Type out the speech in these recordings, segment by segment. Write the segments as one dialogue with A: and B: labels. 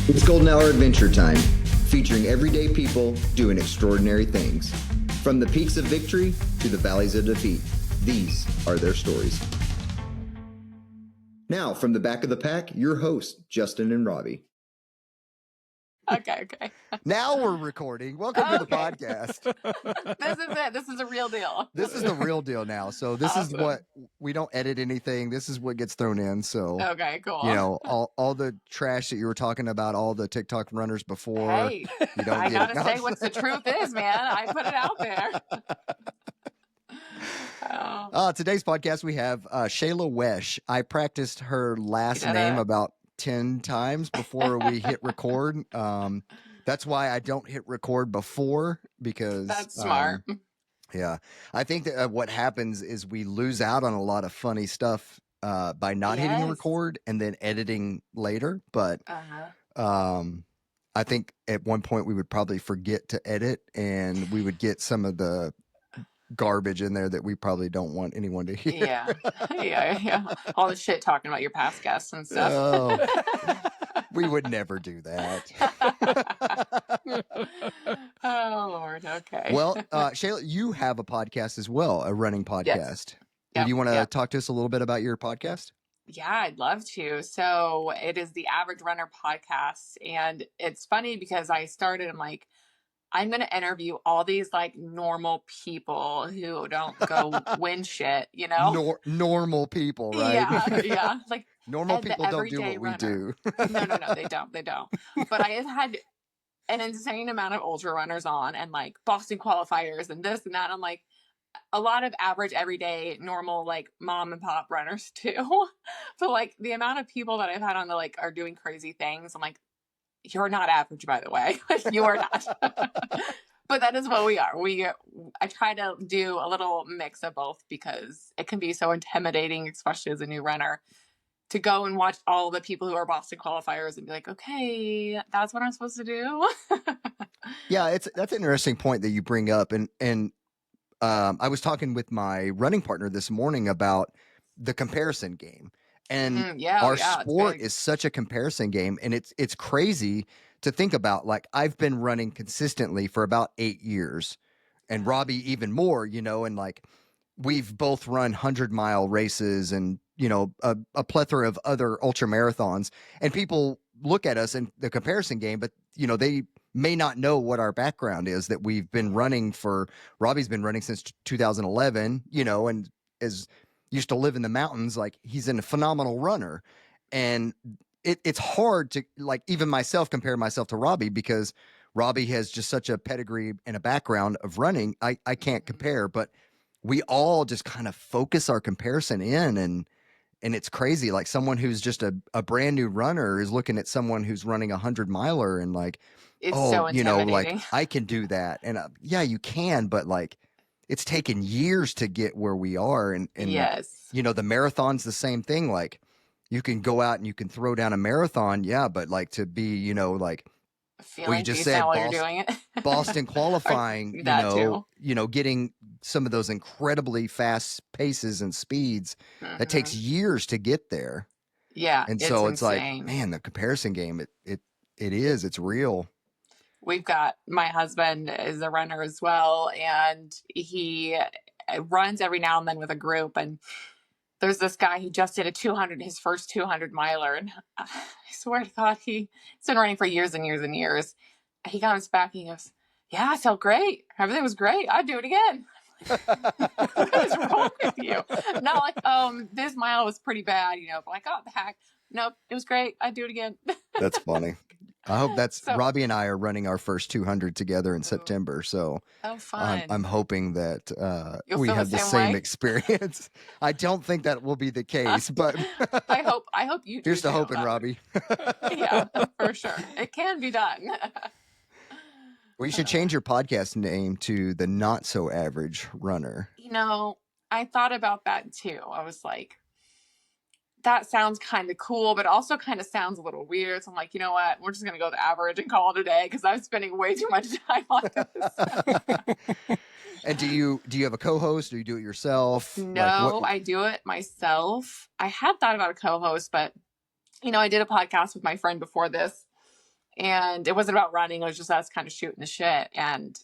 A: It's Golden Hour Adventure Time, featuring everyday people doing extraordinary things. From the peaks of victory to the valleys of defeat, these are their stories. Now, from the back of the pack, your hosts, Justin and Robbie.
B: Okay.
C: Now we're recording. Welcome to the podcast.
B: This is it. This is a real deal.
C: This is the real deal now. So this is what we don't edit anything. This is what gets thrown in. So
B: okay, cool.
C: You know, all the trash that you were talking about, all the TikTok runners before.
B: Hey,
C: you don't
B: I
C: get
B: gotta say what the truth is, man. I put it out there.
C: Today's podcast we have Shayla Wesch. I practiced her last name about 10 times before we hit record. That's why I don't hit record before, because
B: that's smart.
C: Yeah, I think that what happens is we lose out on a lot of funny stuff by not hitting record and then editing later. But I think at one point we would probably forget to edit, and we would get some of the garbage in there that we probably don't want anyone to hear.
B: Yeah. All the shit talking about your past guests and stuff.
C: We would never do that.
B: Oh, Lord. Okay.
C: Well, Shayla, you have a podcast as well, a running podcast. Do you want to talk to us a little bit about your podcast?
B: Yeah, I'd love to. So it is the Average Runner podcast. And it's funny because I started, I'm going to interview all these normal people who don't go win shit, you know?
C: Normal people, right?
B: Yeah.
C: Normal people don't do what we do.
B: No, they don't. But I have had an insane amount of ultra runners on, and Boston qualifiers and this and that. I'm a lot of average, everyday, normal, mom and pop runners too. But the amount of people that I've had on the are doing crazy things, I'm you're not average, by the way. You are not. But that is what we are. I try to do a little mix of both, because it can be so intimidating, especially as a new runner, to go and watch all the people who are Boston qualifiers and be okay, that's what I'm supposed to do.
C: Yeah, that's an interesting point that you bring up. And I was talking with my running partner this morning about the comparison game. And our sport is such a comparison game, and it's crazy to think about. I've been running consistently for about 8 years, and Robbie even more, and we've both run 100-mile races and, a plethora of other ultra marathons, and people look at us in the comparison game, but they may not know what our background is, that we've been running Robbie's been running since 2011, and is used to live in the mountains. He's a phenomenal runner, and it's hard to even myself compare myself to Robbie, because Robbie has just such a pedigree and a background of running. I can't compare, but we all just kind of focus our comparison in, and it's crazy. Someone who's just a brand new runner is looking at someone who's running 100-miler and
B: it's so intimidating.
C: I can do that. And yeah, you can, but it's taken years to get where we are. And
B: yes,
C: the marathon's the same thing. You can go out and you can throw down a marathon. Yeah. But to be,
B: well, you just said Boston, you're doing it.
C: Boston qualifying, getting some of those incredibly fast paces and speeds, that takes years to get there.
B: Yeah.
C: And so it's
B: insane.
C: Man, the comparison game, it's real.
B: We've got, my husband is a runner as well, and he runs every now and then with a group. And there's this guy, he just did his first 200 miler. And I swear to God, he's been running for years and years and years. He got his back and he goes, yeah, I felt great. Everything was great. I'd do it again. What is wrong with you? Not this mile was pretty bad, but I got back. Nope, it was great. I'd do it again.
C: That's funny. I hope Robbie and I are running our first 200 together in September. So
B: fun.
C: I'm hoping that we have the same experience. I don't think that will be the case, but
B: I hope you do.
C: Here's to hoping, Robbie.
B: Yeah, for sure. It can be done.
C: Well, you should change your podcast name to The Not So Average Runner.
B: I thought about that too. I was that sounds kind of cool, but also kind of sounds a little weird. So I'm you know what? We're just going to go the average and call it a day, because I'm spending way too much time on this.
C: And do you have a co-host, or you do it yourself?
B: No, I do it myself. I had thought about a co-host, but I did a podcast with my friend before this, And it wasn't about running. It was just us kind of shooting the shit. And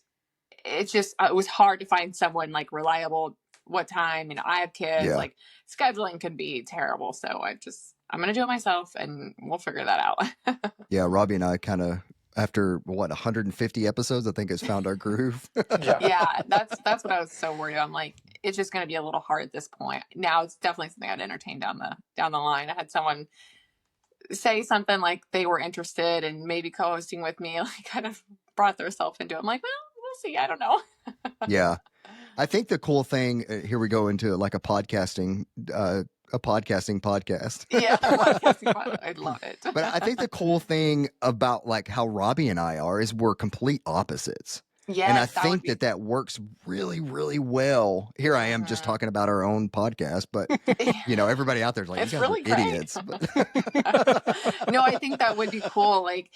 B: it was hard to find someone like reliable. What time? I have kids. Like scheduling can be terrible. So I'm going to do it myself and we'll figure that out.
C: Yeah. Robbie and I kind of, after 150 episodes, I think has found our groove.
B: Yeah. That's what I was so worried about. I'm like, it's just going to be a little hard at this point. Now it's definitely something I'd entertain down the line. I had someone say something like they were interested in maybe co-hosting with me, like kind of brought themselves into it. I'm like, well, we'll see. I don't know.
C: Yeah. I think the cool thing, here we go into like a podcasting podcast.
B: Yeah. I love it.
C: But I think the cool thing about like how Robbie and I are is we're complete opposites. Yeah, and I think that works really, really well. Here I am just talking about our own podcast, but everybody out there's like,
B: it's
C: you guys
B: really
C: are idiots.
B: No, I think that would be cool. Like,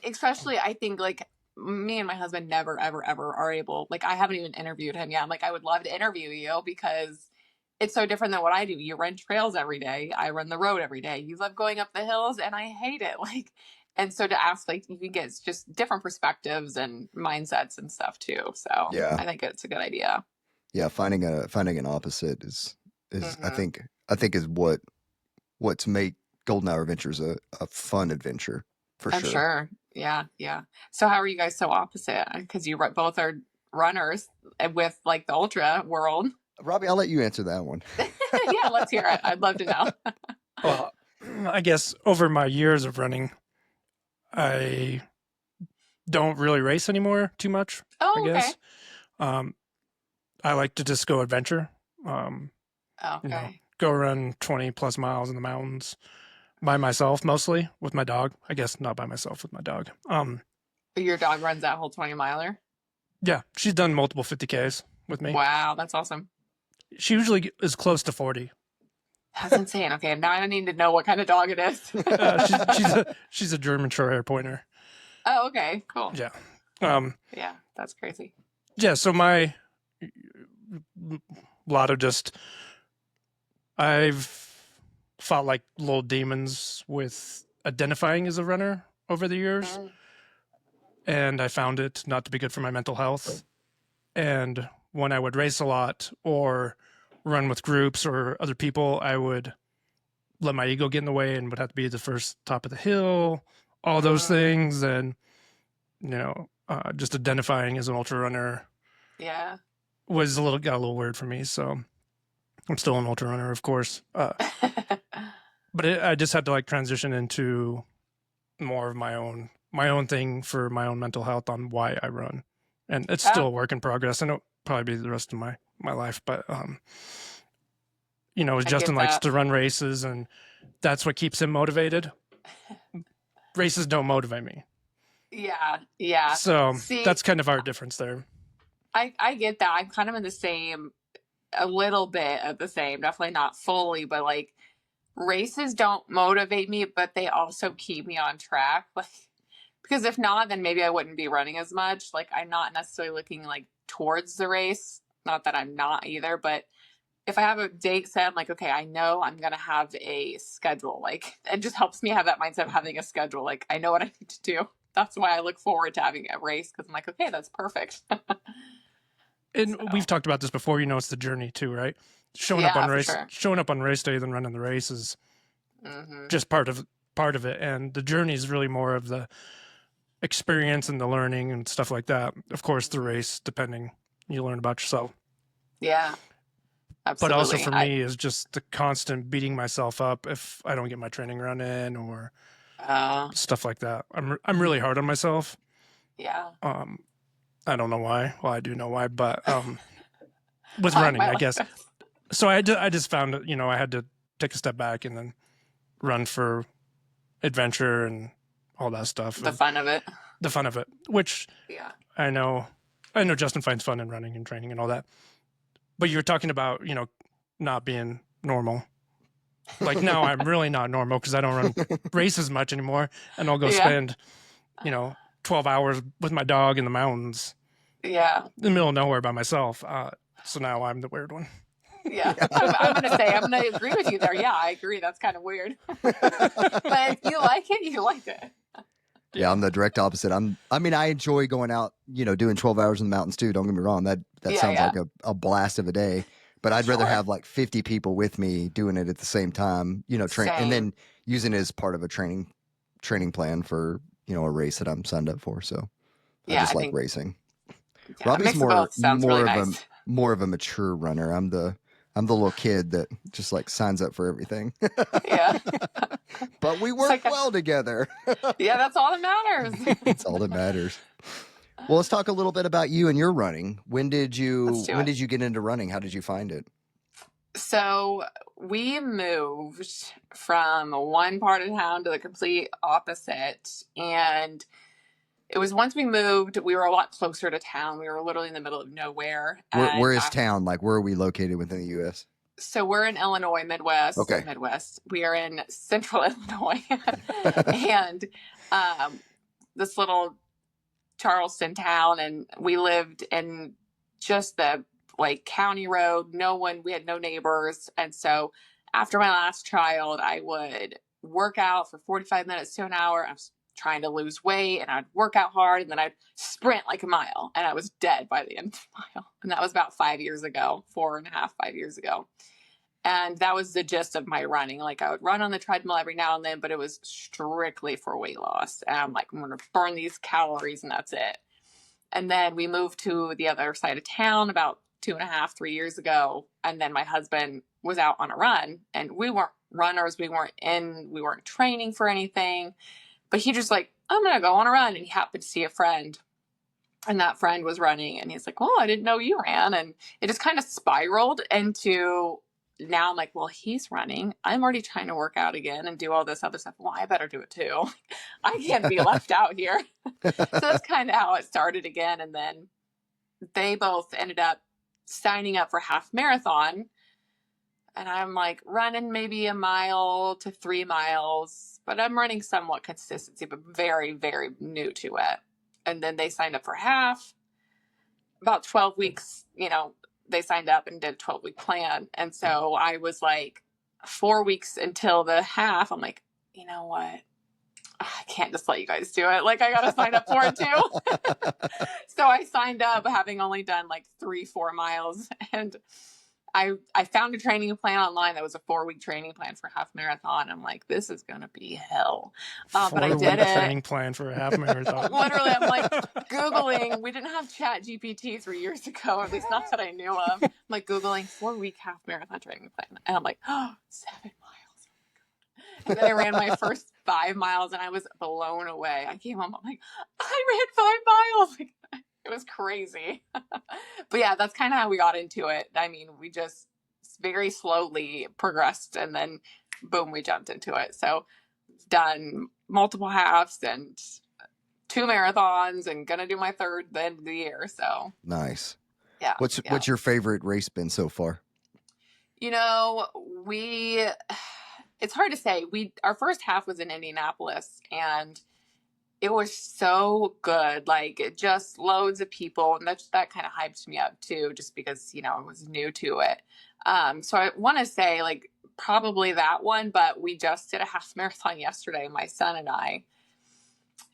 B: especially I think like me and my husband never, ever, ever are able, like I haven't even interviewed him yet. I'm like, I would love to interview you because it's so different than what I do. You run trails every day. I run the road every day. You love going up the hills and I hate it. Like, and so to ask, like, you can get just different perspectives and mindsets and stuff too. So I think it's a good idea. Yeah.
C: Finding an opposite is I think is what's make Golden Hour Adventures a fun adventure for sure.
B: I'm sure. Yeah. Yeah. So how are you guys so opposite? Because you both are runners with like the ultra world.
C: Robbie, I'll let you answer that one.
B: Yeah, let's hear it. I'd love to know.
D: Well, I guess over my years of running, I don't really race anymore too much.
B: Oh,
D: I guess. Okay. I like to just go adventure.
B: Okay.
D: Go run 20 plus miles in the mountains by myself, mostly with my dog. I guess not by myself, with my dog.
B: Your dog runs that whole 20 miler?
D: Yeah, she's done multiple 50Ks with me.
B: Wow, that's awesome.
D: She usually is close to 40.
B: That's insane. Okay, now I need to know what kind of dog it is.
D: She's a German Short-Hair Pointer.
B: Oh, okay, cool.
D: Yeah.
B: Yeah, that's crazy.
D: Yeah, so I've fought like little demons with identifying as a runner over the years. And I found it not to be good for my mental health. And when I would race a lot or run with groups or other people, I would let my ego get in the way and would have to be the first top of the hill, all those things. And, just identifying as an ultra runner got a little weird for me. So I'm still an ultra runner, of course. But I just had to like transition into more of my own thing for my own mental health on why I run. And it's still a work in progress, and it'll probably be the rest of my life. But, Justin likes to run races, and that's what keeps him motivated. Races don't motivate me.
B: Yeah, yeah.
D: So that's kind of our difference there.
B: I get that. I'm kind of in the same, a little bit of the same, definitely not fully, but like races don't motivate me, but they also keep me on track. Like, because if not, then maybe I wouldn't be running as much. Like, I'm not necessarily looking like towards the race. Not that I'm not either, but if I have a date set, I'm like, okay, I know I'm going to have a schedule. Like, it just helps me have that mindset of having a schedule. Like, I know what I need to do. That's why I look forward to having a race, because I'm like, okay, that's perfect.
D: And we've talked about this before, it's the journey too, right? Showing up on race day, then running the race is just part of it. And the journey is really more of the experience and the learning and stuff like that. Of course, the race, depending, you learn about yourself.
B: Yeah, absolutely.
D: But also for me is just the constant beating myself up if I don't get my training run in or stuff like that. I'm really hard on myself.
B: Yeah.
D: I don't know why. Well, I do know why, but with running, I guess. So I just found, I had to take a step back and then run for adventure and all that stuff.
B: The fun of it. Which I know Justin finds fun in running and training and all that. But you were talking about, not being normal. Like now I'm really not normal because I don't run races much anymore. And I'll go spend, 12 hours with my dog in the mountains. Yeah.
D: In the middle of nowhere by myself. So now I'm the weird one.
B: Yeah. I'm going to agree with you there. Yeah, I agree. That's kind of weird. But if you like it, you like it.
C: Yeah, I'm the direct opposite. I enjoy going out, doing 12 hours in the mountains too. Don't get me wrong. That sounds like a blast of a day. But I'd rather have like 50 people with me doing it at the same time, and then using it as part of a training plan for, a race that I'm signed up for. So I just like racing.
B: Yeah,
C: Robbie's
B: nice.
C: more of a mature runner. I'm the little kid that just like signs up for everything.
B: Yeah.
C: But we work well together.
B: Yeah, that's all that matters.
C: That's all that matters. Well, let's talk a little bit about you and your running. When did you get into running? How did you find it?
B: So we moved from one part of town to the complete opposite. And it was once we moved, we were a lot closer to town. We were literally in the middle of nowhere.
C: Where is town? Like, where are we located within the U.S.?
B: So we're in Illinois, Midwest.
C: Okay.
B: Midwest. We are in central Illinois. And this little Charleston town, and we lived in just the county road. We had no neighbors. And so after my last child, I would work out for 45 minutes to an hour. I was trying to lose weight, and I'd work out hard, and then I'd sprint like a mile, and I was dead by the end of the mile. And that was about 5 years ago, 4.5, 5 years ago. And that was the gist of my running. Like, I would run on the treadmill every now and then, but it was strictly for weight loss. And I'm like, I'm going to burn these calories, and that's it. And then we moved to the other side of town about 2.5, 3 years ago. And then my husband was out on a run, and we weren't runners. We weren't training for anything, but he just like, I'm going to go on a run. And he happened to see a friend, and that friend was running, and he's like, oh, I didn't know you ran. And it just kind of spiraled into, now I'm like, well, he's running. I'm already trying to work out again and do all this other stuff. Well, I better do it too. I can't be left out here. So that's kind of how it started again. And then they both ended up signing up for half marathon. And I'm like running maybe 1 mile to 3 miles, but I'm running somewhat consistency, but very, very new to it. And then they signed up for half. About 12 weeks, they signed up and did a 12-week plan. And so I was like 4 weeks until the half. I'm like, you know what? I can't just let you guys do it. Like, I got to sign up for it too. So I signed up having only done like 3-4 miles. And I found a training plan online that was a 4-week training plan for half marathon. I'm like, this is going to be hell. But I did it.
D: Training plan for a half marathon.
B: Literally, I'm like Googling. We didn't have Chat GPT 3 years ago, or at least not that I knew of. I'm like Googling 4-week half marathon training plan. And I'm like, 7 miles. And then I ran my first 5 miles, and I was blown away. I came home, I'm like, I ran 5 miles. Like, it was crazy. But yeah, that's kind of how we got into it. I mean, we just very slowly progressed, and then boom, we jumped into it. So done multiple halves and 2 marathons, and gonna do my third at the end of the year. So
C: nice.
B: Yeah.
C: What's your favorite race been so far?
B: It's hard to say. Our first half was in Indianapolis, and it was so good. Like, just loads of people, and that kind of hyped me up too, just because I was new to it. So I want to say like probably that one, but we just did a half marathon yesterday, my son and I,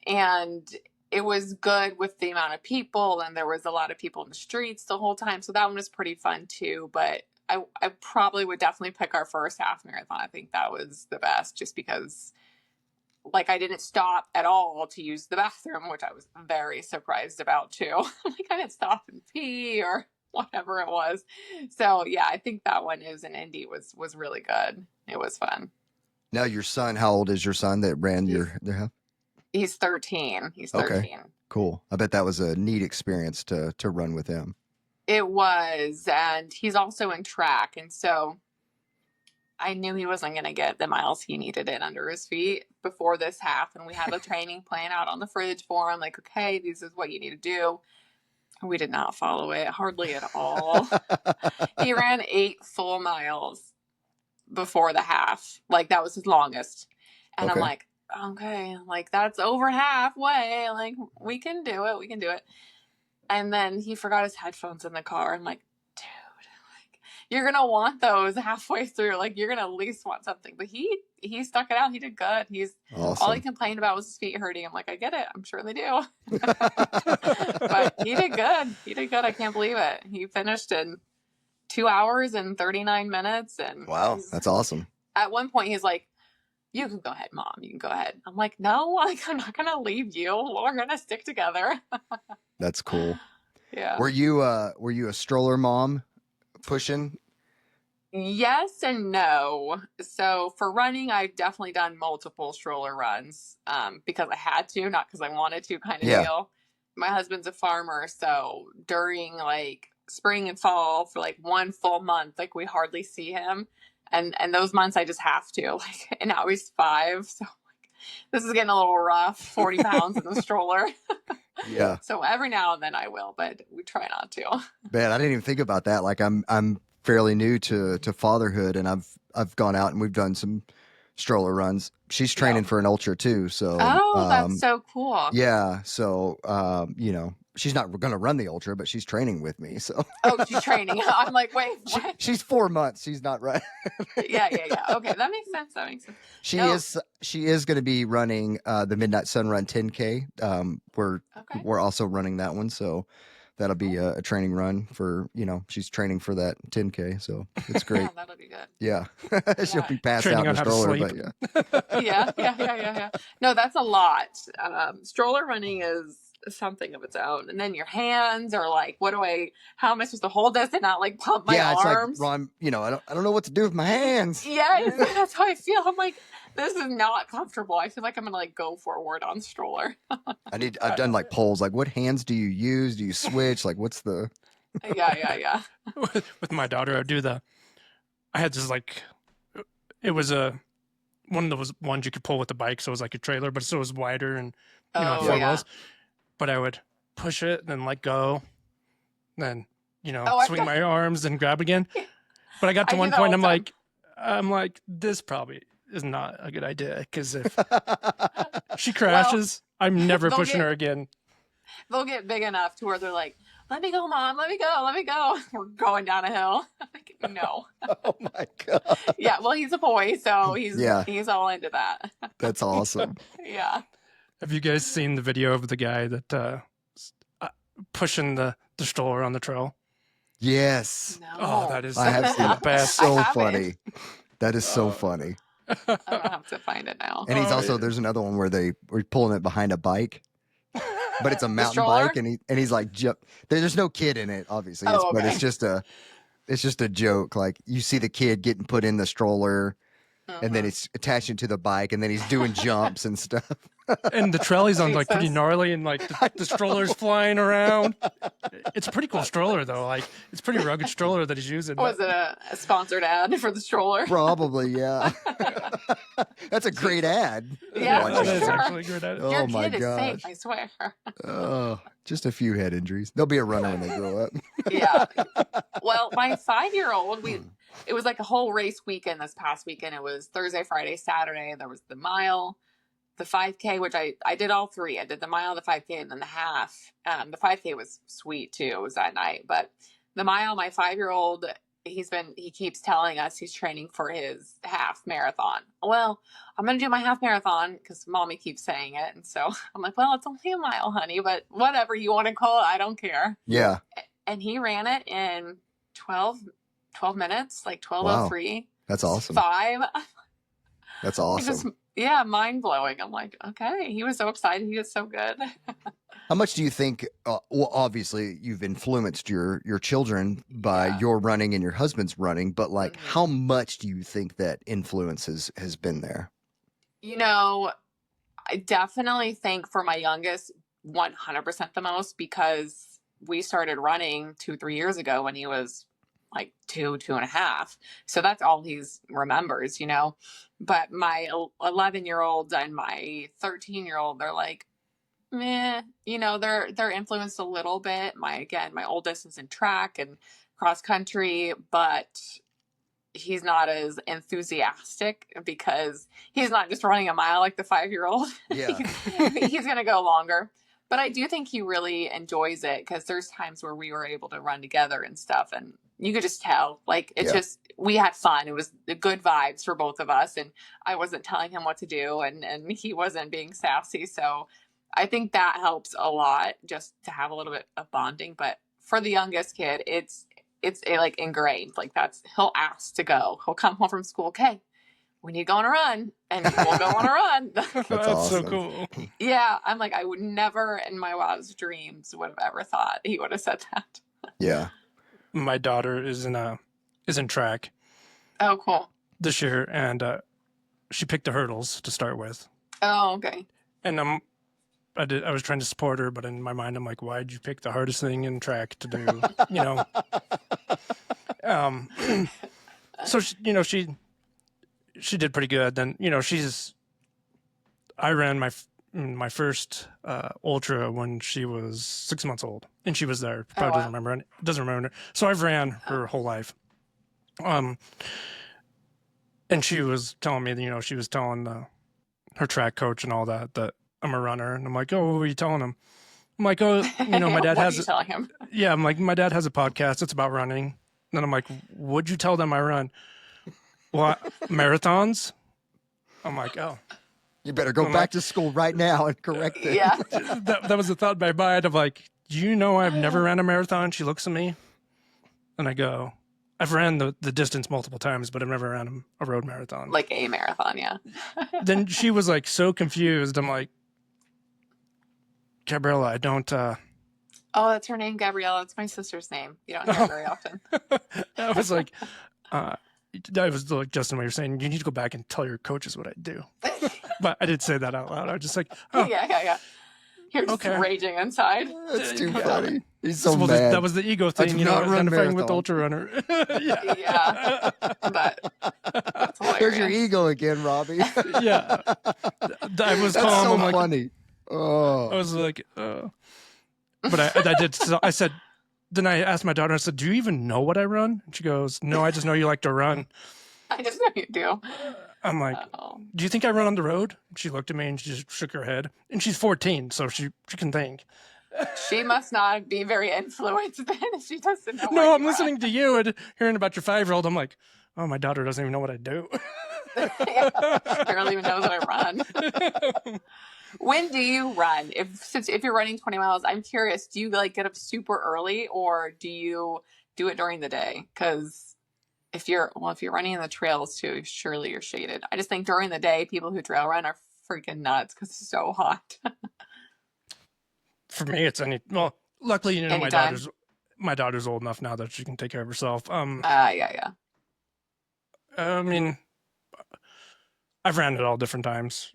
B: and it was good with the amount of people, and there was a lot of people in the streets the whole time. So that one was pretty fun too. But I probably would definitely pick our first half marathon. I think that was the best, just because like I didn't stop at all to use the bathroom, which I was very surprised about too. Like, I didn't stop and pee or whatever it was. So yeah, I think that one is in Indy was really good. It was fun.
C: Now your son, how old is your son that ran your half?
B: He's 13. He's 13.
C: Okay, cool. I bet that was a neat experience to run with him.
B: It was, and he's also in track, and so I knew he wasn't going to get the miles he needed in under his feet before this half, and we had a training plan out on the fridge for him, like, okay, this is what you need to do. We did not follow it hardly at all. He ran 8 full miles before the half. Like, that was his longest. And okay. I'm like, okay, like, that's over halfway. Like, we can do it. And then he forgot his headphones in the car. I'm like, dude, like, you're gonna want those halfway through. Like you're gonna at least want something. But he stuck it out. He did good. He's
C: awesome.
B: All he complained about was his feet hurting. I'm like, I get it. I'm sure they do. But he did good. He did good. I can't believe it. He finished in 2 hours and 39 minutes. And
C: wow, that's awesome.
B: At one point, he's like, "You can go ahead, Mom. You can go ahead." I'm like, "No, like I'm not gonna leave you. We're gonna stick together."
C: That's cool.
B: Yeah.
C: Were you a stroller mom pushing?
B: Yes and no. So for running, I've definitely done multiple stroller runs because I had to, not because I wanted to, kind of deal. My husband's a farmer, so during like spring and fall for like 1 full month, like we hardly see him, and those months I just have to. Like, and now he's 5, so like this is getting a little rough. 40 pounds in the stroller.
C: Yeah.
B: So every now and then I will, but we try not to.
C: Man, I didn't even think about that. Like I'm fairly new to fatherhood, and I've gone out and we've done some stroller runs. She's training for an ultra too, so
B: that's so cool.
C: Yeah, so she's not going to run the ultra, but she's training with me. So
B: she's training. I'm like, wait, what?
C: She's 4 months. She's not right.
B: Yeah. Okay, that makes sense.
C: She is going to be running the Midnight Sun Run 10K. We're also running that one, so that'll be a training run for, she's training for that 10K, so it's great.
B: Yeah, that'll be good.
C: Yeah. She'll be passed
D: Training
C: out in the stroller, but
B: yeah. Yeah. No, that's a lot. Stroller running is something of its own. And then your hands are like, how am I supposed to hold this and not like pump my arms?
C: Like, well, I don't know what to do with my hands.
B: Yeah, that's how I feel. I'm like, this is not comfortable. I feel like I'm gonna like go forward on stroller.
C: I've done like polls, like what hands do you use? Do you switch? Like what's the
B: Yeah.
D: With my daughter, I had this like, it was one of those ones you could pull with the bike, so it was like a trailer, but so it was wider and 4 wheels. But I would push it and then let go, then swing my arms and grab again. But I got to one point, I'm like, this probably is not a good idea, because if she crashes, I'm never pushing her again.
B: They'll get big enough to where they're like, "Let me go, Mom. Let me go." We're going down a hill. I'm like, no.
C: Oh my God.
B: Yeah. Well, he's a boy, so he's all into that.
C: That's awesome.
B: Yeah.
D: Have you guys seen the video of the guy that pushing the stroller on the trail?
C: Yes.
B: No.
D: Oh, that is
C: I have seen
D: the best.
C: So funny. That is so funny.
B: I don't have to find it now.
C: And he's also there's another one where we're pulling it behind a bike, but it's a mountain bike, and he's like there's no kid in it, obviously, but it's just a joke. Like you see the kid getting put in the stroller, and then it's attaching to the bike, and then he's doing jumps and stuff.
D: And the trolley's on like pretty gnarly, and like the stroller's flying around. It's a pretty cool stroller though. Like it's a pretty rugged stroller that he's using.
B: Was it a sponsored ad for the stroller?
C: Probably, yeah. That's a great ad.
B: Yeah,
D: that is actually a great ad.
B: Your kid is safe, I swear.
C: Oh, just a few head injuries. They'll be a runner when they grow up.
B: Yeah. Well, my 5-year-old, it was like a whole race weekend this past weekend. It was Thursday, Friday, Saturday. There was the mile, the 5K, which I did all 3. I did the mile, the 5K, and then the half. The 5K was sweet too. It was that night. But the mile, my 5-year-old, he keeps telling us he's training for his half marathon. Well, I'm going to do my half marathon because Mommy keeps saying it. And so I'm like, well, it's only a mile, honey, but whatever you want to call it, I don't care.
C: Yeah.
B: And he ran it in 12 minutes, like 12:03.
C: Wow. That's awesome.
B: 5.
C: That's awesome.
B: Mind blowing. I'm like, okay. He was so excited. He was so good.
C: How much do you think? Well, obviously, you've influenced your children by your running and your husband's running, but like, how much do you think that influence has been there?
B: I definitely think for my youngest, 100% the most, because we started running 2-3 years ago when he was like 2.5. So that's all he remembers, But my 11-year-old and my 13-year-old, they're like, meh, they're influenced a little bit. My oldest is in track and cross country, but he's not as enthusiastic because he's not just running a mile like the 5-year-old.
C: Yeah.
B: He's going to go longer. But I do think he really enjoys it because there's times where we were able to run together and stuff. And, you could just tell, like, it's just, we had fun. It was the good vibes for both of us. And I wasn't telling him what to do, and he wasn't being sassy. So I think that helps a lot, just to have a little bit of bonding. But for the youngest kid, it's like ingrained. Like, he'll ask to go. He'll come home from school. Okay, we need to go on a run, and we'll go on a run.
D: That's
C: awesome.
D: So cool.
B: Yeah, I'm like, I would never in my wildest dreams would have ever thought he would have said that.
C: Yeah.
D: My daughter is in track.
B: Oh, cool.
D: This year, and she picked the hurdles to start with.
B: Oh, okay.
D: And I was trying to support her, but in my mind, I'm like, why'd you pick the hardest thing in track to do? You know. So she did pretty good. Then I ran my first ultra when she was 6 months old, and she was there. Probably doesn't remember. So I've ran her whole life. And she was telling me, she was telling her track coach and all that I'm a runner, and I'm like, oh, what were you telling him? I'm like, oh, my dad has.
B: What are you telling him?
D: Yeah, I'm like, my dad has a podcast. It's about running. And then I'm like, what'd you tell them I run? What, marathons? I'm like, oh.
C: You better go back to school right now and correct it.
B: Yeah.
D: that was the thought in my mind of like, do you know I've never ran a marathon? She looks at me, and I go, I've ran the distance multiple times, but I've never ran a road marathon.
B: Like a marathon, yeah.
D: Then she was like so confused. I'm like, Gabriella, I don't...
B: Oh, that's her name, Gabriella. It's my sister's name. You don't hear it very often.
D: I was like, Justin, what you're saying, you need to go back and tell your coaches what I do. But I did say that out loud. I was just like, oh.
B: Yeah. You're just raging inside.
C: That's too funny. He's so
D: well,
C: mad.
D: That was the ego thing, identifying with the ultra runner.
B: Yeah. But that's hilarious.
C: There's your ego again, Robbie.
D: Yeah. I was
C: That's
D: calm.
C: so
D: I'm
C: funny. Oh.
D: I was like, But I did. So I said, then I asked my daughter, I said, do you even know what I run? And she goes, no, I just know you like to run.
B: I just know you do.
D: I'm like, do you think I run on the road? She looked at me and she just shook her head. And she's 14, so she can think.
B: She must not be very influenced then if she doesn't know.
D: No, I'm listening to you and hearing about your 5-year-old. I'm like, oh, my daughter doesn't even know what I do.
B: Barely even knows that I run. When do you run? If you're running 20 miles, I'm curious, do you like get up super early, or do you do it during the day? Because if you're running in the trails too, surely you're shaded. I just think during the day, people who trail run are freaking nuts because it's so hot.
D: For me, it's luckily,
B: Anytime.
D: my daughter's old enough now that she can take care of herself.
B: Yeah.
D: I mean, I've ran it all different times,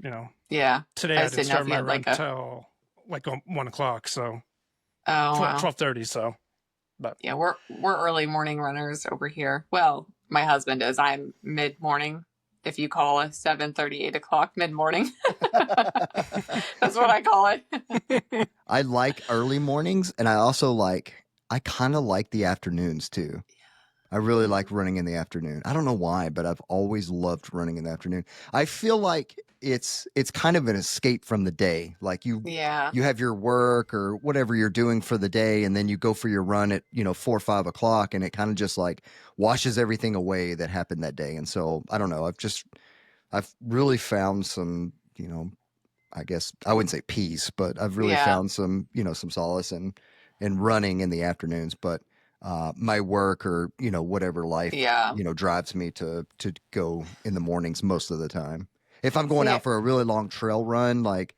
B: Yeah.
D: Today I didn't start my run till like 1 o'clock, so 12:30. So, but
B: yeah, we're early morning runners over here. Well, my husband is. I'm mid morning. If you call it 7:30, 8 o'clock mid morning, that's what I call it.
C: I like early mornings, and I kind of like the afternoons too. I really like running in the afternoon. I don't know why, but I've always loved running in the afternoon. I feel like it's kind of an escape from the day. Like you have your work or whatever you're doing for the day, and then you go for your run at 4 or 5 o'clock, and it kind of just like washes everything away that happened that day. And so I don't know. I've really found some, I guess I wouldn't say peace, but I've really found some, some solace in running in the afternoons. But my work or whatever life drives me to go in the mornings most of the time. If I'm going out for a really long trail run, like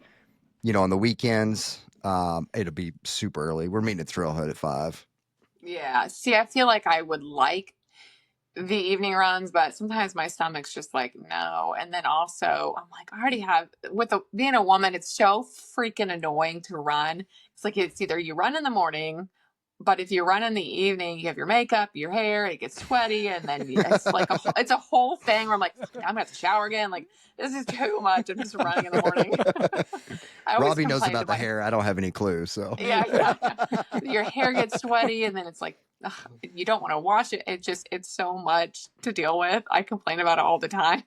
C: on the weekends, it'll be super early. We're meeting at Trailhead at 5.
B: Yeah. See, I feel like I would like the evening runs, but sometimes my stomach's just like, no. And then also I'm like, I already have being a woman, it's so freaking annoying to run. It's like, it's either you run in the morning, but if you run in the evening, you have your makeup, your hair, it gets sweaty, and then it's like it's a whole thing where I'm like, I'm gonna have to shower again. Like, this is too much. I'm just running in the morning.
C: Robbie knows about the hair. I don't have any clue. So
B: yeah. Your hair gets sweaty, and then it's like you don't want to wash it. It's so much to deal with. I complain about it all the time.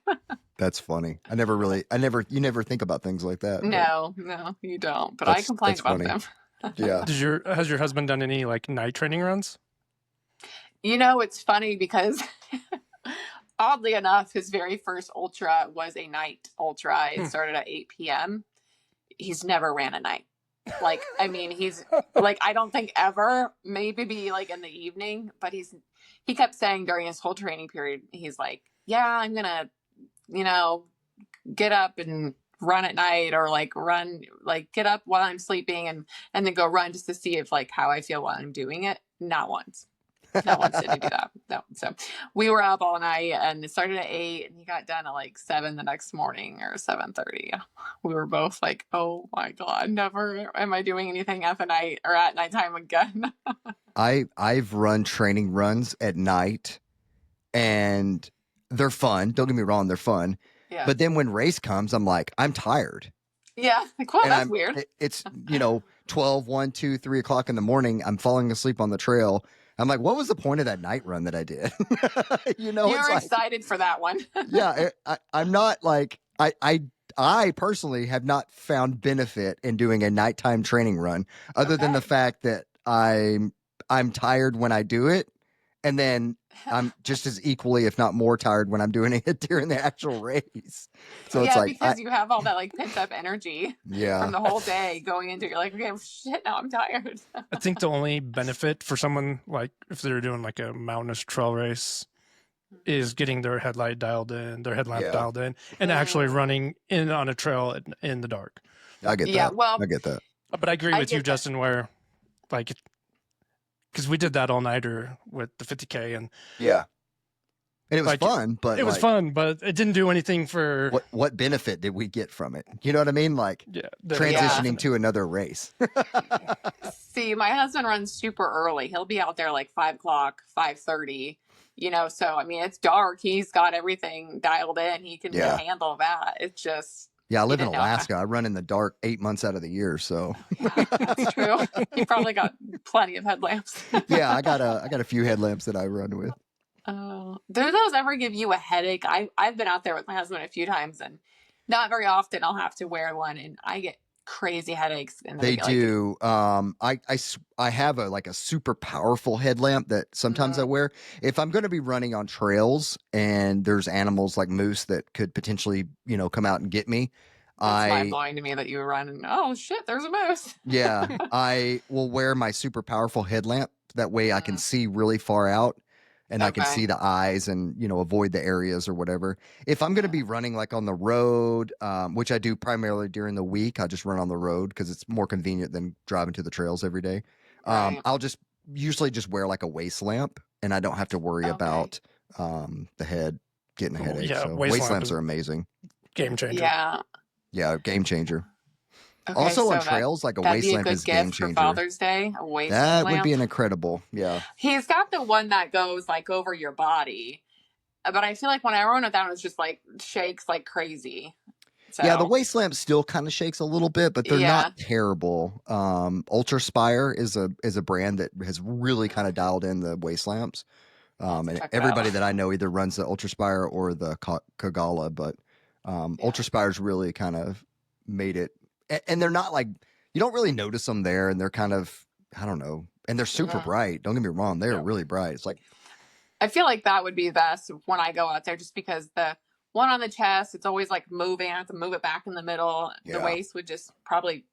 C: That's funny. You never think about things like that.
B: No, you don't. But I complain about them.
C: Yeah.
D: Has your husband done any like night training runs?
B: It's funny because oddly enough, his very first ultra was a night ultra. It started at 8 p.m. He's never ran a night. Like, I mean, he's like, I don't think ever, maybe be like in the evening, but he kept saying during his whole training period, he's like, yeah, I'm going to, get up and run at night, or like run, like get up while I'm sleeping and then go run just to see if like how I feel while I'm doing it. Not once did he do that. No. So we were up all night, and it started at 8 and he got done at like 7 the next morning, or 7:30. We were both like, oh my God, never am I doing anything at night or at nighttime again.
C: I've run training runs at night, and they're fun. Don't get me wrong, they're fun. Yeah. But then when race comes, I'm like, I'm tired.
B: Yeah. Like, well, that's weird.
C: It's, 12, 1, 2, 3 o'clock in the morning. I'm falling asleep on the trail. I'm like, what was the point of that night run that I did?
B: You're excited for that one.
C: Yeah. I'm not like, I personally have not found benefit in doing a nighttime training run, other than the fact that I'm tired when I do it. And then I'm just as equally, if not more tired when I'm doing it during the actual race. So it's like,
B: because you have all that like pent up energy from the whole day going into it. You're like, okay, shit, now I'm tired.
D: I think the only benefit for someone, like if they're doing like a mountainous trail race, is getting their headlamp dialed in, and actually running in on a trail in the dark.
C: I get that. Yeah, well, I get that.
D: But I agree with you, Justin, where like, because we did that all-nighter with the 50K, and
C: and it was fun, but
D: it was fun, but it didn't do anything for
C: what benefit did we get from it? You know what I mean? Like transitioning to another race.
B: See, my husband runs super early. He'll be out there like 5 o'clock, 5:30. So I mean, it's dark. He's got everything dialed in. He can handle that. It's just.
C: Yeah, I live in Alaska. I run in the dark 8 months out of the year, so
B: that's true. You probably got plenty of headlamps.
C: Yeah, I got a few headlamps that I run with.
B: Do those ever give you a headache? I've been out there with my husband a few times, and not very often I'll have to wear one, and I get crazy headaches.
C: They do. I have a super powerful headlamp that sometimes I wear if I'm going to be running on trails and there's animals like moose that could potentially come out and get me.
B: It's mind-blowing to me that you run and oh shit, there's a moose.
C: Yeah, I will wear my super powerful headlamp. That way I can see really far out. And I can see the eyes and, avoid the areas or whatever. If I'm going to be running like on the road, which I do primarily during the week, I just run on the road because it's more convenient than driving to the trails every day. I'll usually just wear like a waist lamp, and I don't have to worry about the head getting a headache. Yeah, so waist lamps are amazing.
D: Game changer.
B: Yeah.
C: Yeah, game changer. Okay, also on trails, like a waist lamp is game changer.
B: For Father's Day, a waist lamp.
C: That would be an incredible, yeah.
B: He's got the one that goes like over your body, but I feel like when I run it down, it's just like shakes like crazy. So.
C: Yeah, the waist lamp still kind of shakes a little bit, but they're not terrible. Ultra Spire is a brand that has really kind of dialed in the waist lamps. And everybody that I know either runs the Ultra Spire or the Kagala, but Ultra Spire's really kind of made it. And they're not like, you don't really notice them there, and they're kind of, I don't know, and they're super bright. Don't get me wrong, they're really bright. It's like,
B: I feel like that would be best when I go out there, just because the one on the chest, it's always like moving. I have to move it back in the middle. Yeah. The waist would just probably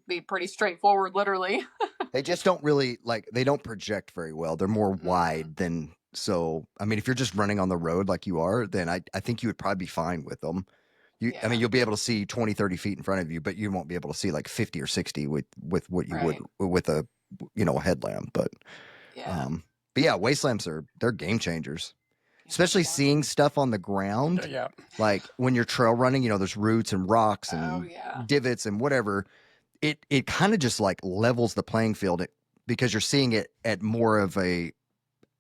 B: be pretty straightforward, literally.
C: They just don't really they don't project very well. They're more wide than, so, I mean, if you're just running on the road like you are, then I think you would probably be fine with them. I mean, you'll be able to see 20, 30 feet in front of you, but you won't be able to see like 50 or 60 with what you would with a, a headlamp. But yeah, waist lamps they're game changers, especially seeing stuff on the ground.
D: Yeah.
C: Like when you're trail running, there's roots and rocks and divots and whatever. It kind of just like levels the playing field because you're seeing it at more of a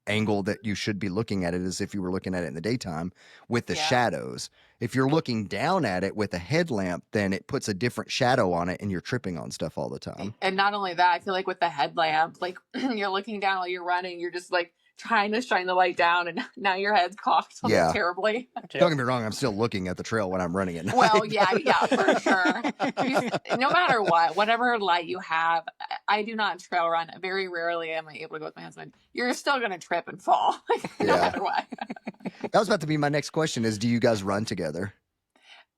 C: angle that you should be looking at it as if you were looking at it in the daytime with the shadows. If you're looking down at it with a headlamp, then it puts a different shadow on it and you're tripping on stuff all the time.
B: And not only that, I feel like with the headlamp, like you're looking down while you're running, you're just like trying to shine the light down, and now your head's cocked terribly.
C: Don't get me wrong, I'm still looking at the trail when I'm running it.
B: Well, yeah, for sure. No matter what, whatever light you have, I do not trail run. Very rarely am I able to go with my husband. You're still going to trip and fall, no matter what.
C: That was about to be my next question is, do you guys run together?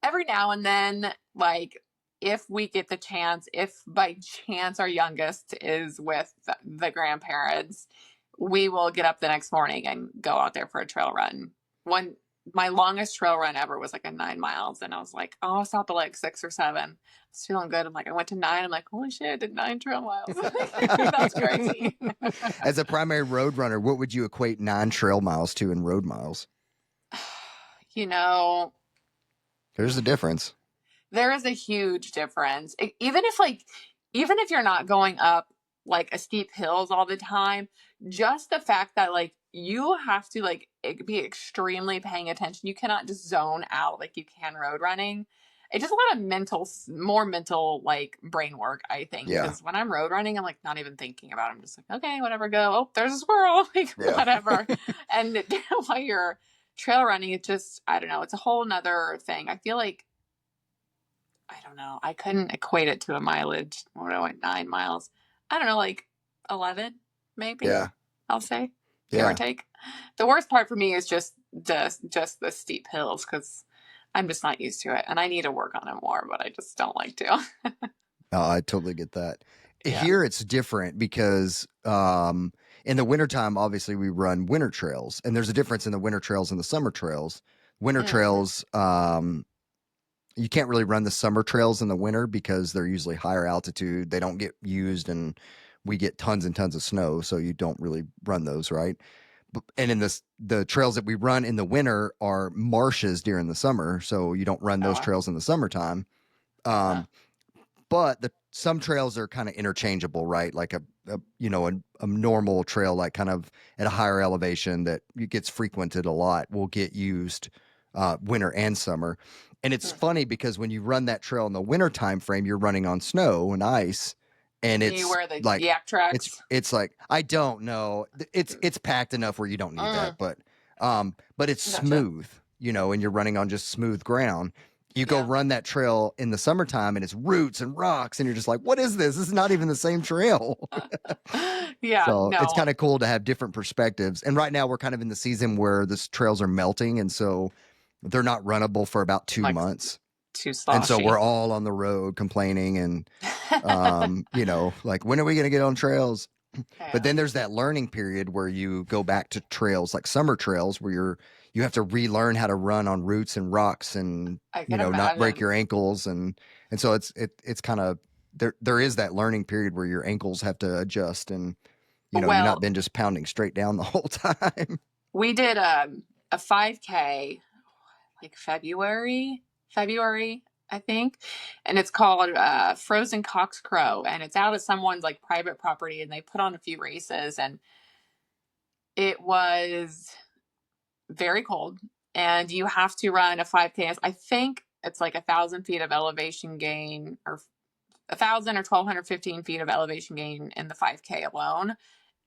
B: Every now and then, like, if we get the chance, if by chance our youngest is with the grandparents, we will get up the next morning and go out there for a trail run. My longest trail run ever was like a 9 miles. And I was like, oh, I'll stop at like 6 or 7. I was feeling good. I'm like, I went to 9. I'm like, holy shit, I did 9 trail miles. That's crazy.
C: As a primary road runner, what would you equate 9 trail miles to in road miles?
B: You know,
C: there's a difference.
B: There is a huge difference. Even if you're not going up like a steep hills all the time, just the fact that like you have to like be extremely paying attention. You cannot just zone out like you can road running. It's just a lot of more mental like brain work, I think. Because when I'm road running, I'm like not even thinking about it. I'm just like, okay, whatever, go. Oh, there's a squirrel, like whatever. And while you're trail running, it just, I don't know, it's a whole nother thing. I feel like, I don't know, I couldn't equate it to a mileage. What do I went 9 miles? I don't know, like 11 maybe. Yeah, I'll say, give or take. The worst part for me is just the steep hills, because I'm just not used to it, and I need to work on it more, but I just don't like to.
C: I totally get that. Here it's different because in the wintertime, obviously we run winter trails, and there's a difference in the winter trails and the summer trails. Winter trails, you can't really run the summer trails in the winter because they're usually higher altitude. They don't get used, and we get tons and tons of snow, so you don't really run those, right? And in the trails that we run in the winter are marshes during the summer, so you don't run those trails in the summertime. But some trails are kind of interchangeable, right? Like a normal trail, like kind of at a higher elevation that gets frequented a lot, will get used winter and summer. And it's funny because when you run that trail in the winter time frame, you're running on snow and ice. And it's
B: you wear the
C: like
B: yak tracks.
C: It's like, I don't know. It's packed enough where you don't need that, but it's smooth, and you're running on just smooth ground. You go run that trail in the summertime and it's roots and rocks, and you're just like, what is this? This is not even the same trail. So it's kind of cool to have different perspectives. And right now we're kind of in the season where the trails are melting, and so they're not runnable for about 2 months.
B: Too sloshy.
C: And so we're all on the road complaining and, like, when are we going to get on trails? Yeah. But then there's that learning period where you go back to trails, like summer trails, where you have to relearn how to run on roots and rocks and, not break your ankles. And so it's kind of, there is that learning period where your ankles have to adjust, and, you've not been just pounding straight down the whole time.
B: We did a 5K like February, I think. And it's called Frozen Cox Crow. And it's out at someone's like private property, and they put on a few races, and it was very cold. And you have to run a 5K. I think it's like 1,000 feet of elevation gain, or 1,000 or 1,215 feet of elevation gain in the 5K alone.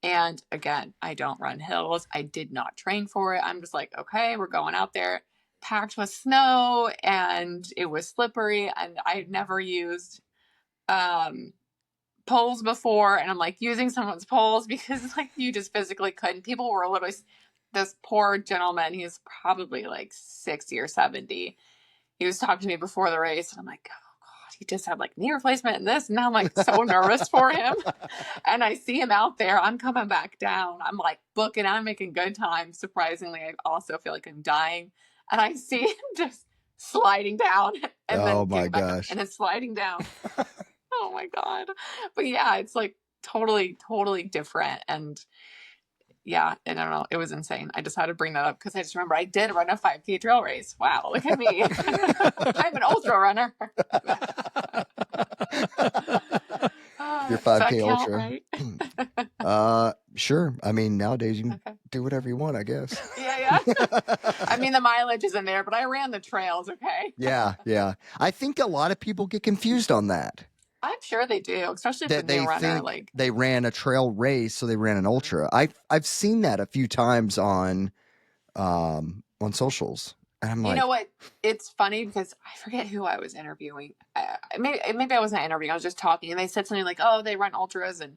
B: And again, I don't run hills. I did not train for it. I'm just like, okay, we're going out there. Packed with snow, and it was slippery, and I'd never used poles before, and I'm like using someone's poles because like you just physically couldn't. People were literally, this poor gentleman, he's probably like 60 or 70. He was talking to me before the race, and I'm like, oh God, he just had like knee replacement and this, and now I'm like so nervous for him. And I see him out there, I'm coming back down, I'm like booking, I'm making good time. Surprisingly, I also feel like I'm dying. And I see him just sliding down, and then
C: gosh,
B: and then sliding down. Oh my God. But yeah, it's like totally different. And yeah, I don't know. It was insane. I just had to bring that up because I just remember I did run a 5K trail race. Wow, look at me. I'm an ultra runner.
C: Your 5K ultra.
B: Right?
C: Sure. I mean, nowadays you can do whatever you want, I guess.
B: Yeah. I mean, the mileage isn't there, but I ran the trails, okay?
C: Yeah. I think a lot of people get confused on that.
B: I'm sure they do, especially for
C: they
B: new runner.
C: think
B: Like
C: they ran a trail race, so they ran an ultra. I've seen that a few times on socials, and I'm
B: you
C: like,
B: know what? It's funny because I forget who I was interviewing. Maybe I wasn't interviewing. I was just talking, and they said something like, "Oh, they run ultras," and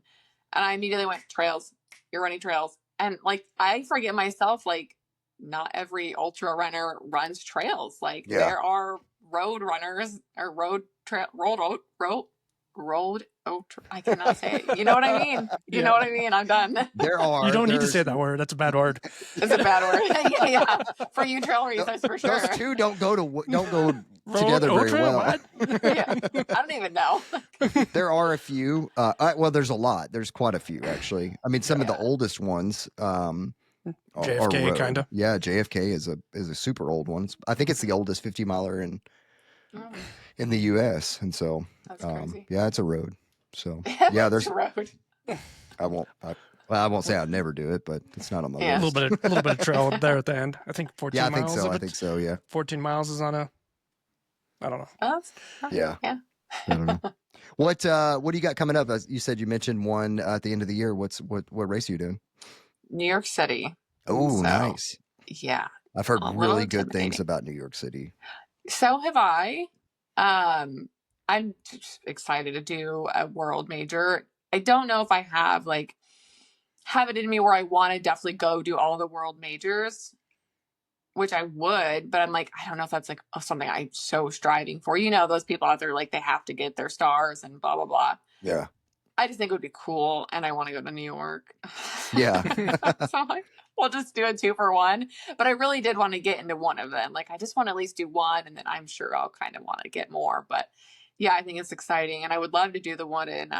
B: I immediately went trails. You're running trails, and like I forget myself. Like not every ultra runner runs trails. Like there are road runners or road. I cannot say it. You know what I mean? You know what I mean? I'm done.
D: You don't need to say that word. That's a bad word.
B: It's a bad word. yeah. For you trail racers, for sure.
C: Those two don't go together very well.
B: Yeah. I don't even know.
C: There are a few. Well, there's a lot. There's quite a few, actually. I mean, some of the oldest ones.
D: JFK, kind of.
C: Yeah, JFK is a super old one. I think it's the oldest 50 miler in the U.S. And so,
B: that's crazy.
C: Yeah, it's a road. So yeah, there's
B: a road.
C: I won't say I'd never do it, but it's not on my list.
D: A little bit of trail there at the end. I think 14 miles.
C: I think so. Yeah,
D: 14 miles is on a. I don't know.
C: Yeah. I don't know. What do you got coming up? As you said, you mentioned one at the end of the year. What race are you doing?
B: New York City.
C: Oh, nice.
B: Yeah.
C: I've heard really good things about New York City.
B: So have I. I'm just excited to do a world major. I don't know if I have it in me where I want to definitely go do all the world majors, which I would, but I'm like, I don't know if that's like something I'm so striving for. You know, those people out there, like they have to get their stars and blah, blah, blah.
C: Yeah.
B: I just think it would be cool. And I want to go to New York.
C: Yeah.
B: So I'm like, we'll just do a 2-for-1. But I really did want to get into one of them. Like, I just want to at least do one. And then I'm sure I'll kind of want to get more. But yeah, I think it's exciting. And I would love to do the one in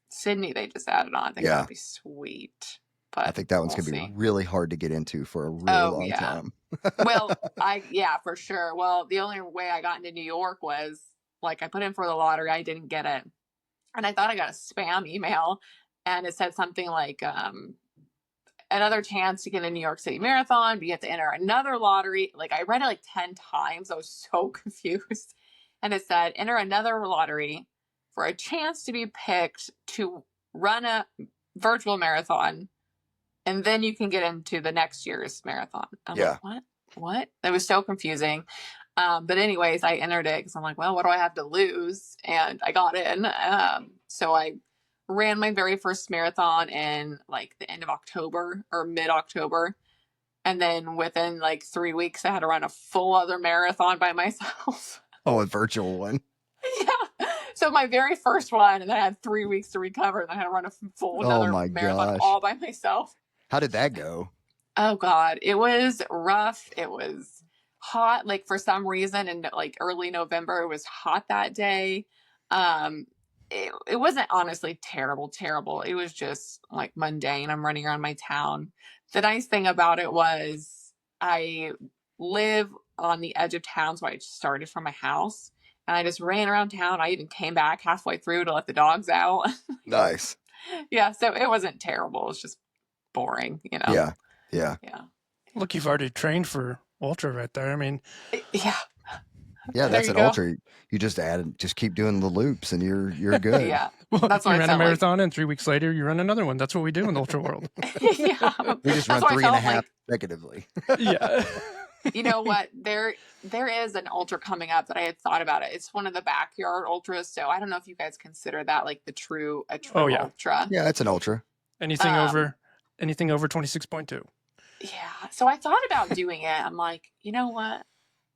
B: Sydney they just added on. I think that would be sweet. But
C: I think that one's going to be really hard to get into for a really long time.
B: Well, for sure. Well, the only way I got into New York was like I put in for the lottery. I didn't get it. And I thought I got a spam email and it said something like another chance to get a New York City Marathon, but you have to enter another lottery. Like I read it like 10 times. I was so confused. And it said, enter another lottery for a chance to be picked to run a virtual marathon. And then you can get into the next year's marathon. I'm like, what? It was so confusing. But anyways, I entered it because I'm like, well, what do I have to lose? And I got in. So I ran my very first marathon in like the end of October or mid-October. And then within like 3 weeks, I had to run a full other marathon by myself.
C: Oh, a virtual one.
B: Yeah. So my very first one, and then I had 3 weeks to recover, and I had to run a full another marathon all by myself.
C: How did that go?
B: Oh God, it was rough. It was hot. Like for some reason in like early November, it was hot that day. It wasn't honestly terrible. It was just like mundane. I'm running around my town. The nice thing about it was I live on the edge of town. So I started from my house and I just ran around town. I even came back halfway through to let the dogs out.
C: Nice.
B: Yeah. So it wasn't terrible. It was just boring, you know?
C: Yeah.
D: Look, you've already trained for ultra right there. I mean,
C: yeah, that's an ultra. You just keep doing the loops and you're good.
B: Yeah.
D: Well,
B: that's what
D: you ran a marathon and 3 weeks later you run another one. That's what we do in the ultra world.
B: Yeah.
C: We just run 3.5 consecutively.
D: Yeah.
B: You know what? There is an ultra coming up that I had thought about it. It's one of the backyard ultras. So I don't know if you guys consider that like a true ultra.
C: Yeah, it's an ultra.
D: Anything over 26.2.
B: Yeah. So I thought about doing it. I'm like, you know what?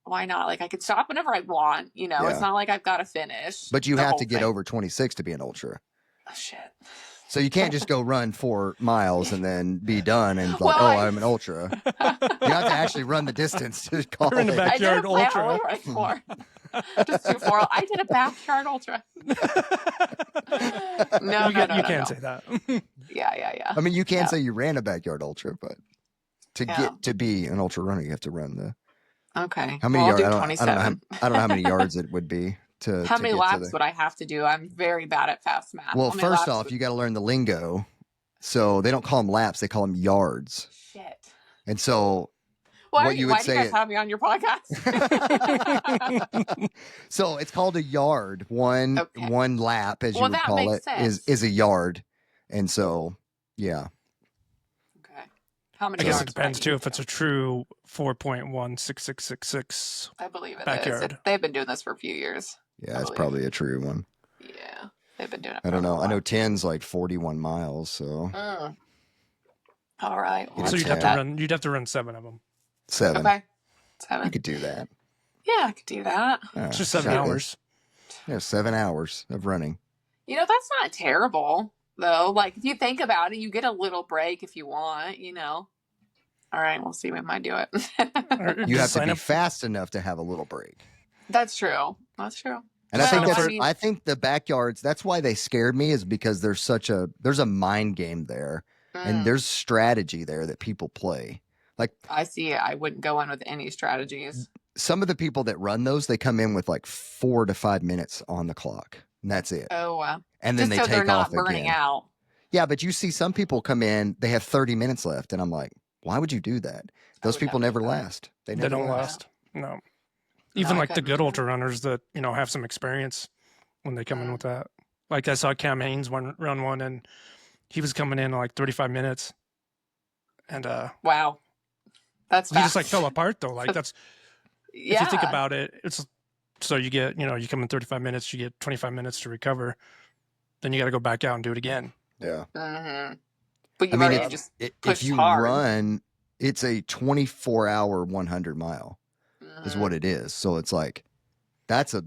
B: Why not? Like I could stop whenever I want, you know, It's not like I've got to finish.
C: But you have to get over 26 to be an ultra.
B: Oh shit.
C: So you can't just go run 4 miles and then be done and I'm an ultra. You have to actually run the distance to call it.
D: In a backyard ultra.
B: Just 2-4. I did a backyard ultra. No,
D: you can't say that.
B: Yeah.
C: I mean, you can say you ran a backyard ultra, but to get to be an ultra runner, you have to run the.
B: Okay.
C: How many yards? I don't know how many
B: yards
C: yards it would be.
B: How many laps would I have to do? I'm very bad at fast math.
C: Well, first off, you got to learn the lingo. So they don't call them laps; they call them yards.
B: Shit.
C: And so, what you would
B: why
C: say.
B: Do you guys have me on your podcast?
C: So it's called a yard. One lap, as you would call it, is a yard, and so yeah.
B: Okay. How many?
D: I guess it depends too if it's a true 4.16666.
B: I believe it
D: backyard.
B: is. They've been doing this for a few years.
C: Yeah, it's probably a true one.
B: Yeah, they've been doing it.
C: I don't know. I know 10's like 41 miles. So.
B: All right.
D: Well, so you'd have to run 7 of them.
C: 7.
B: Okay. 7.
C: You could do that.
B: Yeah, I could do that.
D: It's just 7 hours.
C: Yeah, 7 hours of running.
B: You know, that's not terrible, though. Like, if you think about it, you get a little break if you want, you know. All right, we'll see. We might do it.
C: You have to be fast enough to have a little break.
B: That's true. That's true.
C: And I think the backyards, that's why they scared me, is because there's a mind game there. And there's strategy there that people play. Like,
B: I see it. I wouldn't go in with any strategies.
C: Some of the people that run those, they come in with like 4 to 5 minutes on the clock, and that's it.
B: Oh, wow.
C: And then
B: just
C: they take off
B: they're not burning
C: again.
B: out.
C: Yeah, but you see some people come in, they have 30 minutes left, and I'm like, why would you do that? Those people never last. They don't
D: last. No. Even like the good ultra runners that, you know, have some experience when they come in with that. Like I saw Cam Haynes run one, and he was coming in like 35 minutes. And
B: wow. That's fast.
D: He just like fell apart though. Like that's if you think about it, it's so you get, you know, you come in 35 minutes, you get 25 minutes to recover. Then you got to go back out and do it again.
C: Yeah.
B: Mm-hmm. But you just
C: if you
B: hard.
C: run, it's a 24-hour 100 mile is what it is. So it's like that's a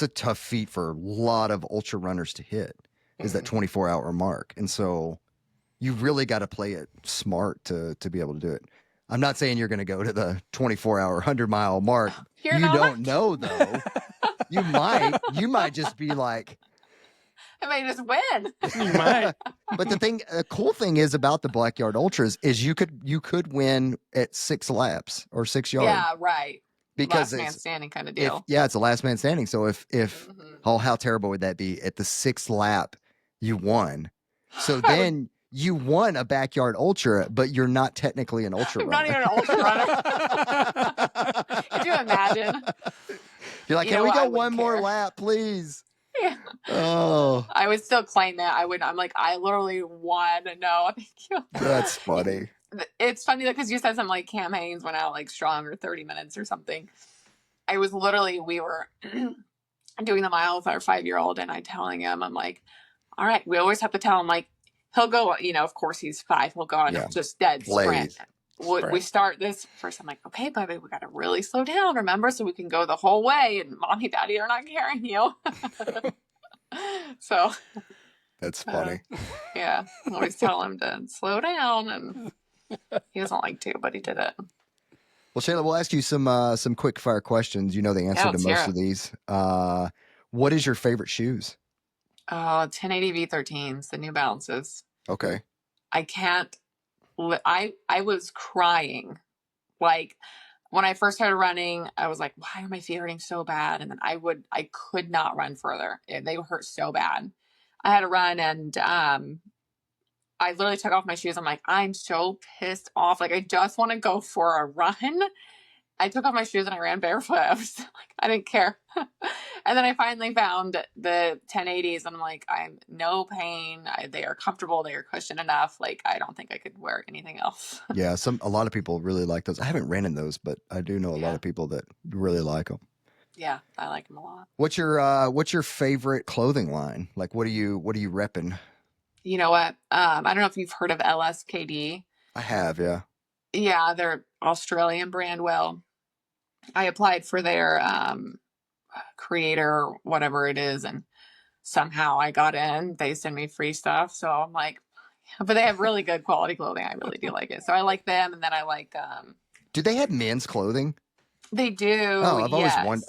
C: tough feat for a lot of ultra runners to hit, is that 24-hour mark. And so you really got to play it smart to be able to do it. I'm not saying you're going to go to the 24-hour 100-mile mark. You don't know though. You might just be like,
B: I may just win.
D: You might.
C: But the cool thing is about the Backyard Ultras is you could win at 6 laps or 6 yards.
B: Yeah, right.
C: Because
B: last man standing kind of deal.
C: It's a last man standing. So if how terrible would that be? At the 6th lap, you won. So then you won a Backyard Ultra, but you're not technically an ultra runner.
B: Not even an ultra runner. Could you imagine?
C: You're like, can we go one more lap, please?
B: Yeah.
C: Oh.
B: I would still claim that. I'm like, I literally won. No, thank you.
C: That's funny.
B: It's funny though, because you said something like Cam Haynes went out like strong or 30 minutes or something. We were doing the mile with our 5-year-old, and I'm telling him, I'm like, all right, we always have to tell him, like, he'll go, you know, of course he's 5, he'll go on just dead sprint. We start this first. I'm like, okay, baby, we got to really slow down, remember, so we can go the whole way, and mommy, daddy are not carrying you. So
C: that's funny.
B: Yeah, I always tell him to slow down, and he doesn't like to, but he did it.
C: Well, Shayla, we'll ask you some quick fire questions. You know the answer to most of these. What is your favorite shoes?
B: 1080 V13s, the New Balances.
C: Okay.
B: I can't. I was crying, like when I first started running. I was like, why are my feet hurting so bad? And then I could not run further. They hurt so bad. I had to run, and I literally took off my shoes. I'm like, I'm so pissed off. Like, I just want to go for a run. I took off my shoes and I ran barefoot. I was like, I didn't care. And then I finally found the 1080s, and I'm like, I'm no pain. They are comfortable. They are cushioned enough. Like, I don't think I could wear anything else.
C: Yeah. A lot of people really like those. I haven't ran in those, but I do know a lot of people that really like them.
B: Yeah, I like them a lot.
C: What's your favorite clothing line? Like, what are you repping?
B: You know what? I don't know if you've heard of LSKD.
C: I have, yeah.
B: Yeah, they're Australian brand. Well, I applied for their creator, whatever it is, and somehow I got in. They send me free stuff, so I'm like, but they have really good quality clothing. I really do like it. So I like them, and then I like.
C: Do they have men's clothing?
B: They do.
C: Oh,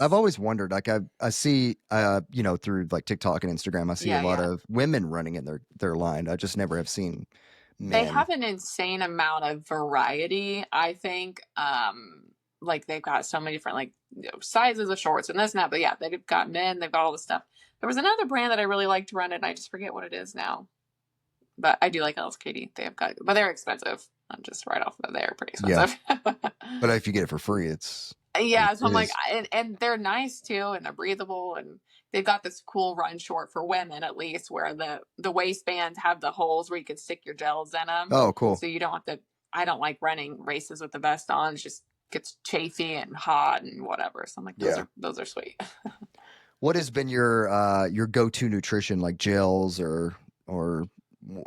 C: I've always wondered. Like I see, you know, through like TikTok and Instagram, I see a lot of women running in their line. I just never have seen men.
B: They have an insane amount of variety, I think. Like they've got so many different like sizes of shorts and this and that. But yeah, they've got men. They've got all this stuff. There was another brand that I really liked to run it, and I just forget what it is now. But I do like LSKD. But they're expensive. I'm just right off of there, pretty expensive.
C: Yeah. But if you get it for free, it's
B: so I'm like, and they're nice too, and they're breathable, and they've got this cool run short for women at least, where the waistbands have the holes where you can stick your gels in them.
C: Oh, cool.
B: So you don't have to. I don't like running races with the vest on. It just gets chafy and hot and whatever. So I'm like, those are sweet.
C: What has been your go-to nutrition, like gels or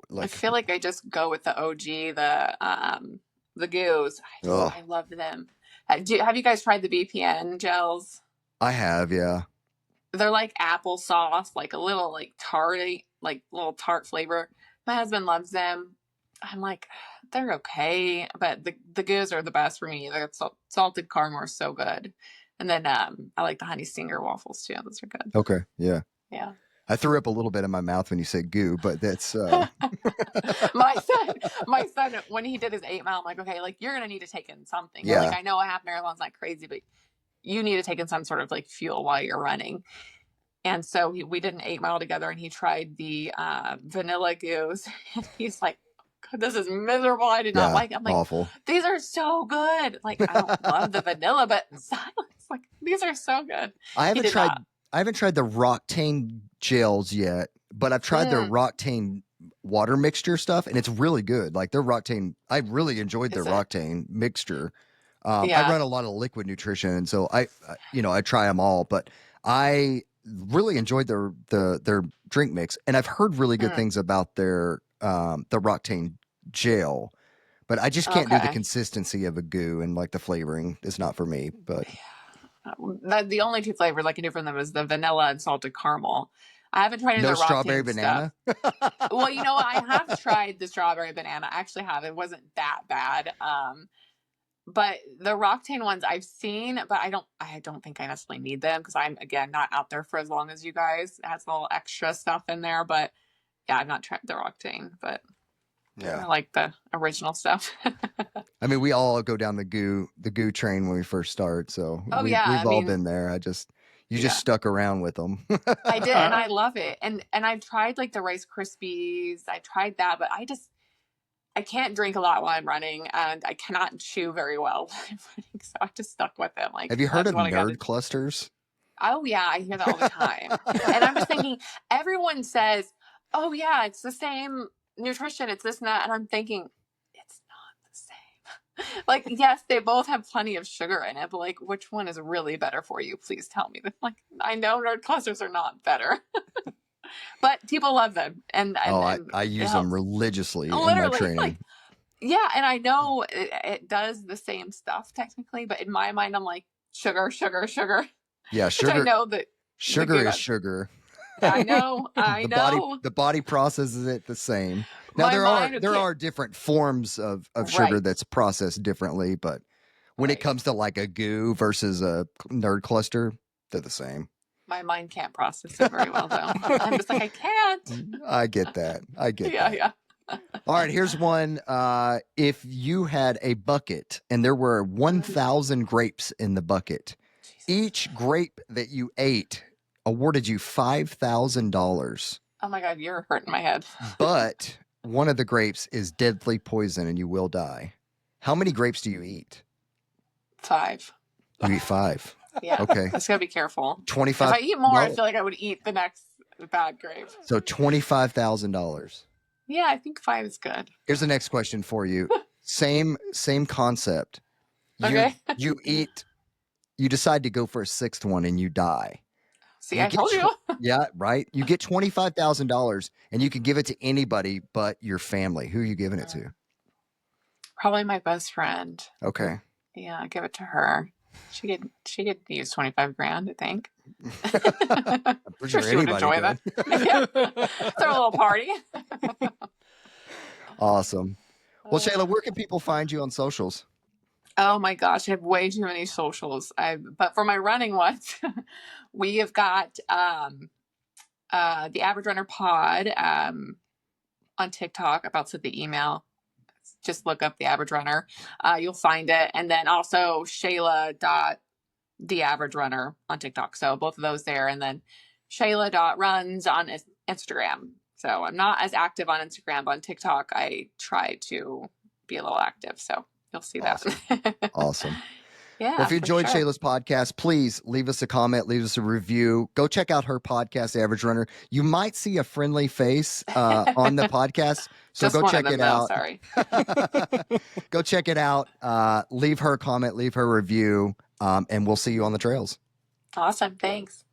C: like?
B: I feel like I just go with the OG, the goos. I love them. Have you guys tried the BPN gels?
C: I have, yeah.
B: They're like applesauce, like a little like tarty, like little tart flavor. My husband loves them. I'm like, they're okay, but the goos are the best for me. They're salted caramel are so good. And then I like the honey stinger waffles too. Those are good.
C: Okay, yeah.
B: Yeah.
C: I threw up a little bit in my mouth when you said goo, but that's
B: my son, when he did his 8 mile, I'm like, okay, like you're gonna need to take in something.
C: Yeah.
B: Like I know a half marathon's not crazy, but you need to take in some sort of like fuel while you're running. And so we did an 8 mile together, and he tried the vanilla goos, and he's like, God, this is miserable. I did not like it. I'm like,
C: awful.
B: These are so good. Like I don't love the vanilla, but silence. Like these are so good.
C: I haven't tried the Roctane gels yet, but I've tried their Roctane water mixture stuff, and it's really good. Like their Roctane, I really enjoyed their Roctane mixture. I run a lot of liquid nutrition, and so I try them all, but I really enjoyed their drink mix, and I've heard really good things about their the Roctane gel, but I just can't do the consistency of a goo, and like the flavoring is not for me. But
B: the only two flavors I can do from them is the vanilla and salted caramel. I haven't tried
C: no strawberry banana.
B: Well, I have tried the strawberry banana. I actually have. It wasn't that bad. But the Roctane ones I've seen, but I don't think I necessarily need them because I'm, again, not out there for as long as you guys. It has a little extra stuff in there, but yeah, I've not tried the Roctane, but I like the original stuff.
C: I mean, we all go down the goo train when we first start, so we've all been there. You just stuck around with them.
B: I did, and I love it. And I've tried like the Rice Krispies. I tried that, but I can't drink a lot while I'm running, and I cannot chew very well while I'm running, so I just stuck with them. Like,
C: have you heard of nerd clusters?
B: Oh yeah, I hear that all the time. And I'm just thinking, everyone says, "Oh yeah, it's the same nutrition, it's this and that," and I'm thinking, it's not the same. Like, yes, they both have plenty of sugar in it, but like, which one is really better for you? Please tell me. Like, I know nerd clusters are not better. But people love them, and
C: I use them religiously in my training.
B: Like, yeah, and I know it does the same stuff technically, but in my mind, I'm like sugar.
C: Yeah, sugar.
B: I know that
C: sugar is sugar.
B: I know.
C: The body processes it the same. Now there are different forms of sugar that's processed differently, but when it comes to like a goo versus a nerd cluster, they're the same.
B: My mind can't process it very well, though. I'm just like, I can't.
C: I get that.
B: Yeah.
C: All right, here's one. If you had a bucket and there were 1,000 grapes in the bucket, each grape that you ate awarded you $5,000.
B: Oh my God, you're hurting my head.
C: But one of the grapes is deadly poison and you will die. How many grapes do you eat?
B: 5.
C: You eat 5.
B: Yeah.
C: Okay.
B: I just gotta be careful.
C: 25.
B: If I eat more, I feel like I would eat the next bad grape.
C: So $25,000.
B: Yeah, I think 5 is good.
C: Here's the next question for you. Same concept. You decide to go for a 6th one and you die.
B: See, I told you.
C: Yeah, right. You get $25,000 and you can give it to anybody but your family. Who are you giving it to?
B: Probably my best friend.
C: Okay.
B: Yeah, I'll give it to her. She could use 25 grand, I think.
C: I'm pretty sure
B: she would enjoy that. Throw a little party.
C: Awesome. Well, Shayla, where can people find you on socials?
B: Oh my gosh, I have way too many socials. But for my running ones, we have got the Average Runner Pod on TikTok. About to the email. Just look up the Average Runner. You'll find it. And then also Shayla.theaveragerunner on TikTok. So both of those there. And then Shayla.runs on Instagram. So I'm not as active on Instagram, but on TikTok, I try to be a little active. So you'll see
C: Awesome.
B: that.
C: Awesome.
B: Yeah.
C: Well, if you enjoyed
B: sure.
C: Shayla's podcast, please leave us a comment, leave us a review. Go check out her podcast, Average Runner. You might see a friendly face on the podcast. So
B: Just
C: go
B: one
C: check
B: of them,
C: it
B: though,
C: out.
B: Sorry.
C: Go check it out. Leave her a comment, leave her a review, and we'll see you on the trails.
B: Awesome. Thanks.